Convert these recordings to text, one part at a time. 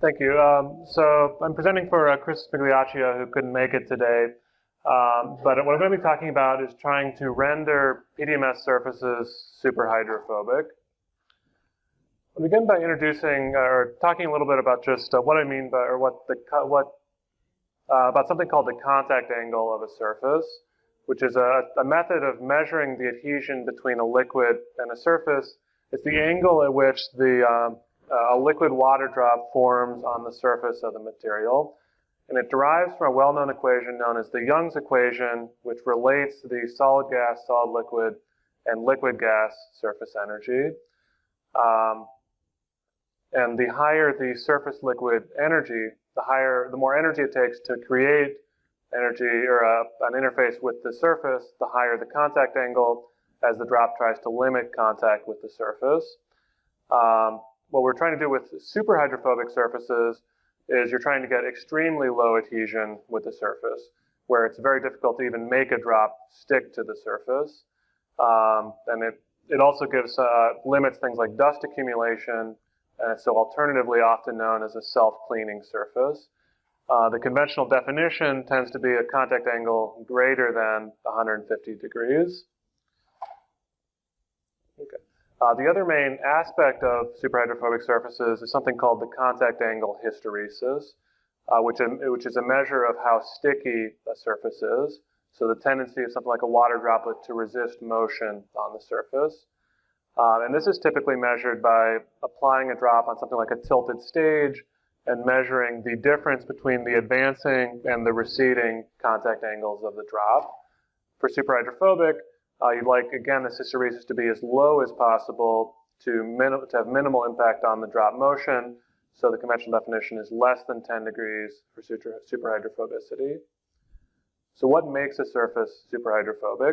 Thank you. So I'm presenting for Chris Migliaccio, who couldn't make it today. But what I'm going to be talking about is trying to render PDMS surfaces superhydrophobic. I'll begin by introducing or talking a little bit about just what I mean by, or about something called the contact angle of a surface, which is a method of measuring the adhesion between a liquid and a surface. It's the angle at which a liquid water drop forms on the surface of the material. And it derives from a well-known equation known as the Young's equation, which relates the solid gas, solid liquid, and liquid gas surface energy. And the higher the surface liquid energy, the more energy it takes to create energy or an interface with the surface, the higher the contact angle as the drop tries to limit contact with the surface. What we're trying to do with superhydrophobic surfaces is you're trying to get extremely low adhesion with the surface, where it's very difficult to even make a drop stick to the surface. And it also limits things like dust accumulation, and it's so alternatively often known as a self-cleaning surface. The conventional definition tends to be a contact angle greater than 150 degrees. Okay. The other main aspect of superhydrophobic surfaces is something called the contact angle hysteresis, which is a measure of how sticky a surface is. So the tendency of something like a water droplet to resist motion on the surface. And this is typically measured by applying a drop on something like a tilted stage and measuring the difference between the advancing and the receding contact angles of the drop. For superhydrophobic, you'd like, again, this hysteresis to be as low as possible to have minimal impact on the drop motion. So the conventional definition is less than 10 degrees for superhydrophobicity. So what makes a surface superhydrophobic?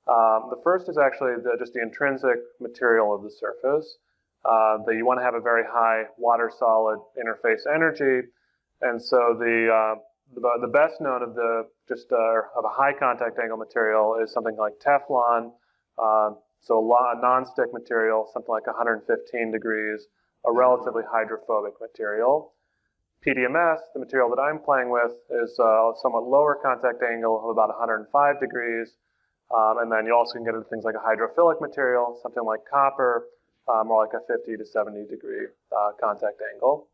The first is actually just the intrinsic material of the surface. That you want to have a very high water-solid interface energy, and so the best known of of a high contact angle material is something like Teflon. So a non-stick material, something like 115 degrees, a relatively hydrophobic material. PDMS, the material that I'm playing with, is a somewhat lower contact angle of about 105 degrees. And then you also can get into things like a hydrophilic material, something like copper, more like a 50 to 70 degree contact angle.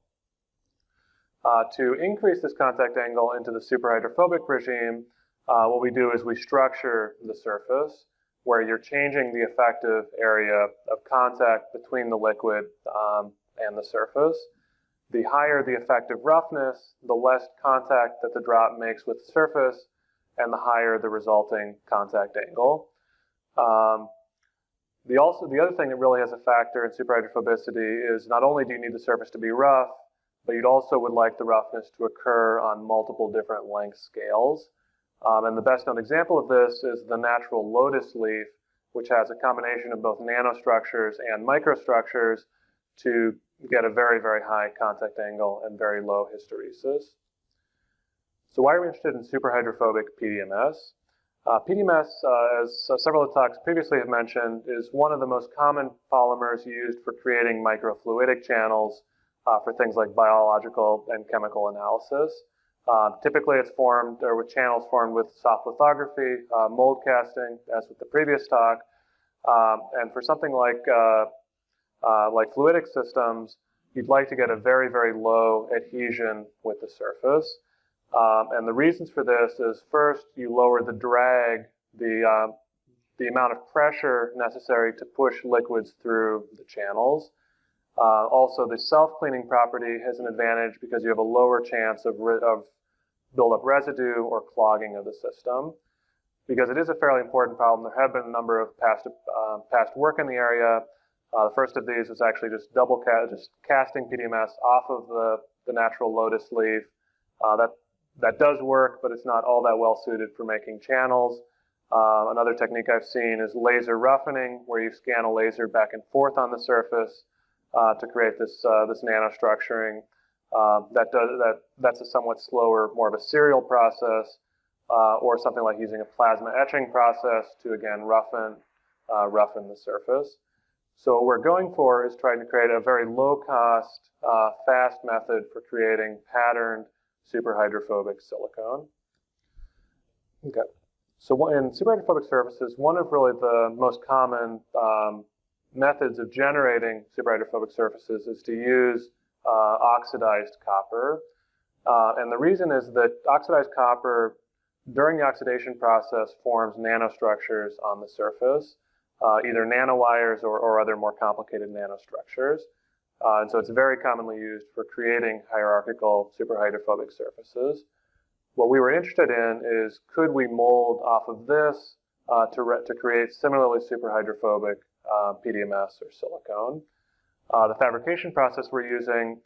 To increase this contact angle into the superhydrophobic regime, what we do is we structure the surface where you're changing the effective area of contact between the liquid and the surface. The higher the effective roughness, the less contact that the drop makes with the surface, and the higher the resulting contact angle. The other thing that really has a factor in superhydrophobicity is not only do you need the surface to be rough, but you'd also would like the roughness to occur on multiple different length scales. And the best known example of this is the natural lotus leaf, which has a combination of both nanostructures and microstructures to get a very, very high contact angle and very low hysteresis. So why are we interested in superhydrophobic PDMS? PDMS, as several of the talks previously have mentioned, is one of the most common polymers used for creating microfluidic channels for things like biological and chemical analysis. Typically it's formed, or with channels formed with soft lithography, mold casting, as with the previous talk. And for something like fluidic systems, you'd like to get a very, very low adhesion with the surface. And the reasons for this is, first, you lower the drag, the amount of pressure necessary to push liquids through the channels. Also, the self-cleaning property has an advantage because you have a lower chance of buildup residue or clogging of the system. Because it is a fairly important problem, there have been a number of past work in the area. The first of these was actually just casting PDMS off of the natural lotus leaf. That does work, but it's not all that well suited for making channels. Another technique I've seen is laser roughening, where you scan a laser back and forth on the surface to create this nanostructuring. That's a somewhat slower, more of a serial process, or something like using a plasma etching process to again roughen the surface. So what we're going for is trying to create a very low-cost, fast method for creating patterned superhydrophobic silicone. Okay. So in superhydrophobic surfaces, one of really the most common methods of generating superhydrophobic surfaces is to use oxidized copper. And the reason is that oxidized copper, during the oxidation process, forms nanostructures on the surface, either nanowires or other more complicated nanostructures. And so it's very commonly used for creating hierarchical superhydrophobic surfaces. What we were interested in is, could we mold off of this to create similarly superhydrophobic PDMS or silicone? The fabrication process we're using,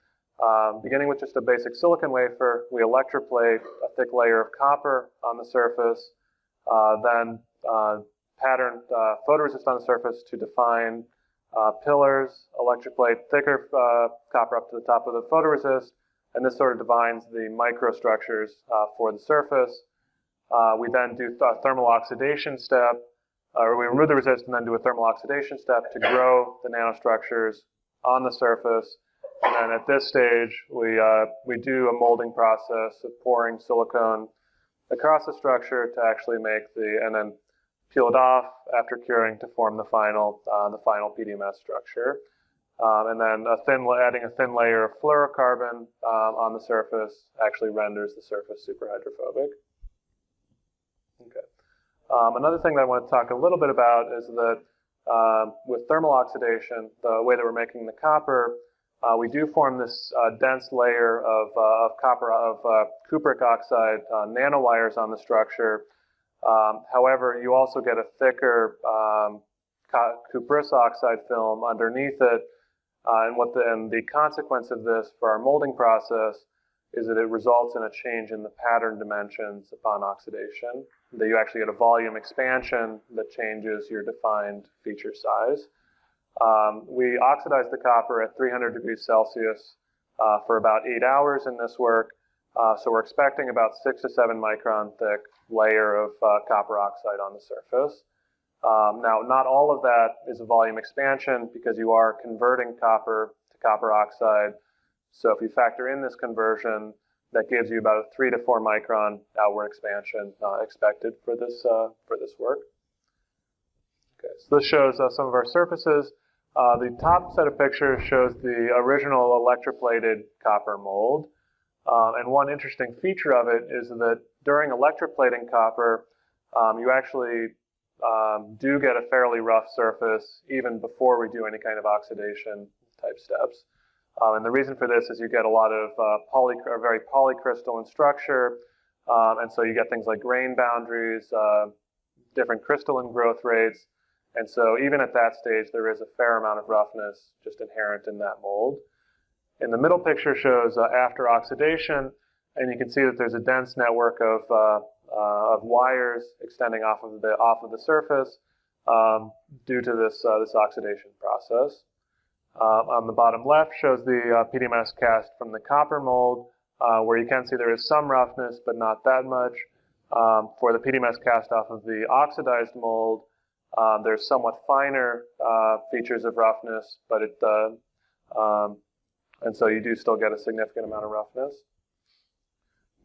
beginning with just a basic silicon wafer, we electroplate a thick layer of copper on the surface, then pattern photoresist on the surface to define pillars, electroplate thicker copper up to the top of the photoresist, and this sort of defines the microstructures for the surface. We then do a thermal oxidation step, or we remove the resist and then do a thermal oxidation step to grow the nanostructures on the surface. And then at this stage, we do a molding process of pouring silicone across the structure to actually make and then peel it off after curing to form the final PDMS structure. And then adding a thin layer of fluorocarbon on the surface actually renders the surface superhydrophobic. Okay. Another thing that I want to talk a little bit about is that with thermal oxidation, the way that we're making the copper, we do form this dense layer of cupric oxide nanowires on the structure. However, you also get a thicker cuprous oxide film underneath it. And the consequence of this for our molding process is that it results in a change in the pattern dimensions upon oxidation. That you actually get a volume expansion that changes your defined feature size. We oxidize the copper at 300 degrees Celsius for about 8 hours in this work. So we're expecting about 6 to 7 micron thick layer of copper oxide on the surface. Now, not all of that is a volume expansion because you are converting copper to copper oxide. So if you factor in this conversion, that gives you about a 3 to 4 micron outward expansion expected for this work. Okay, so this shows some of our surfaces. The top set of pictures shows the original electroplated copper mold. And one interesting feature of it is that during electroplating copper, you actually do get a fairly rough surface even before we do any kind of oxidation type steps. And the reason for this is you get a lot of very polycrystalline structure, and so you get things like grain boundaries, different crystalline growth rates, and so even at that stage there is a fair amount of roughness just inherent in that mold. In the middle picture shows after oxidation, and you can see that there's a dense network of wires extending off of the surface due to this oxidation process. On the bottom left shows the PDMS cast from the copper mold, where you can see there is some roughness, but not that much. For the PDMS cast off of the oxidized mold, there's somewhat finer features of roughness, but and so you do still get a significant amount of roughness.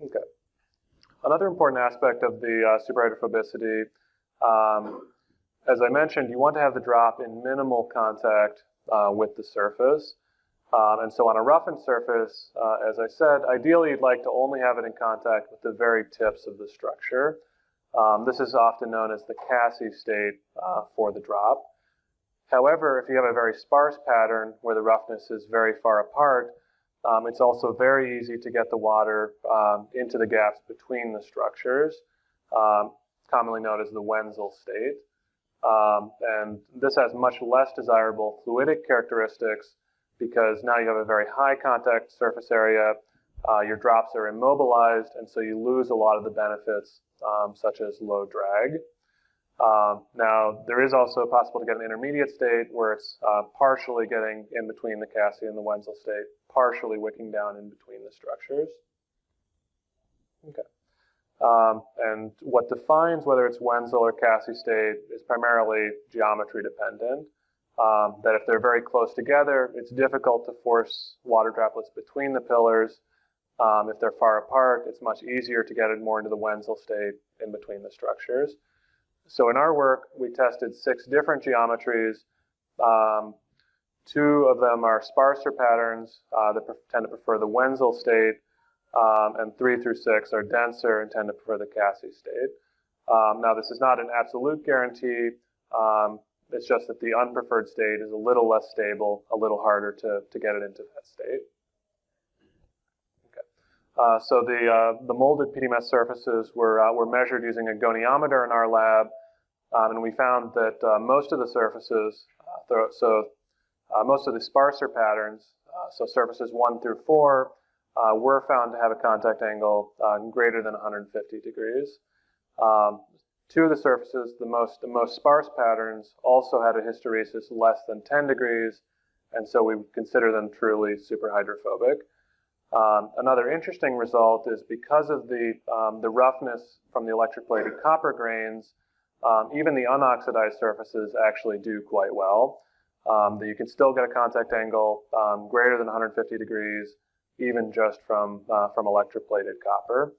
Okay. Another important aspect of the superhydrophobicity, as I mentioned, you want to have the drop in minimal contact with the surface. And so on a roughened surface, as I said, ideally you'd like to only have it in contact with the very tips of the structure. This is often known as the Cassie state for the drop. However, if you have a very sparse pattern where the roughness is very far apart, it's also very easy to get the water into the gaps between the structures, commonly known as the Wenzel state. And this has much less desirable fluidic characteristics because now you have a very high contact surface area, your drops are immobilized, and so you lose a lot of the benefits such as low drag. Now, there is also possible to get an intermediate state where it's partially getting in between the Cassie and the Wenzel state, partially wicking down in between the structures. Okay. And what defines whether it's Wenzel or Cassie state is primarily geometry dependent. that if they're very close together, it's difficult to force water droplets between the pillars. If they're far apart, it's much easier to get it more into the Wenzel state in between the structures. So in our work, we tested 6 different geometries. 2 of them are sparser patterns that tend to prefer the Wenzel state, and 3 through 6 are denser and tend to prefer the Cassi state. Now, this is not an absolute guarantee. It's just that the unpreferred state is a little less stable, a little harder to get it into that state. Okay. So the molded PDMS surfaces were measured using a goniometer in our lab, and we found that most of the surfaces, most of the sparser patterns, so surfaces 1 through 4, were found to have a contact angle greater than 150 degrees. 2 of the surfaces, the most sparse patterns, also had a hysteresis less than 10 degrees, and so we consider them truly superhydrophobic. Another interesting result is because of the roughness from the electroplated copper grains, even the unoxidized surfaces actually do quite well. That you can still get a contact angle greater than 150 degrees, even just from electroplated copper.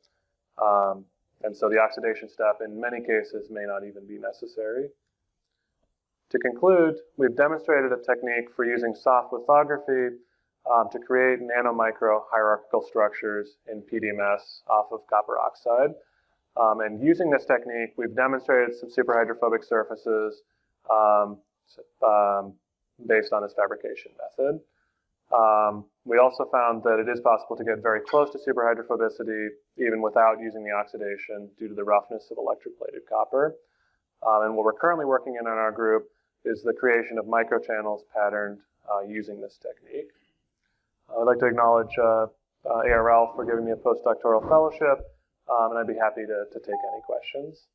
And so the oxidation step in many cases may not even be necessary. To conclude, we've demonstrated a technique for using soft lithography to create nanomicro hierarchical structures in PDMS off of copper oxide. And using this technique, we've demonstrated some superhydrophobic surfaces based on this fabrication method. We also found that it is possible to get very close to superhydrophobicity even without using the oxidation due to the roughness of electroplated copper. And what we're currently working in our group is the creation of microchannels patterned using this technique. I'd like to acknowledge ARL for giving me a postdoctoral fellowship, and I'd be happy to take any questions.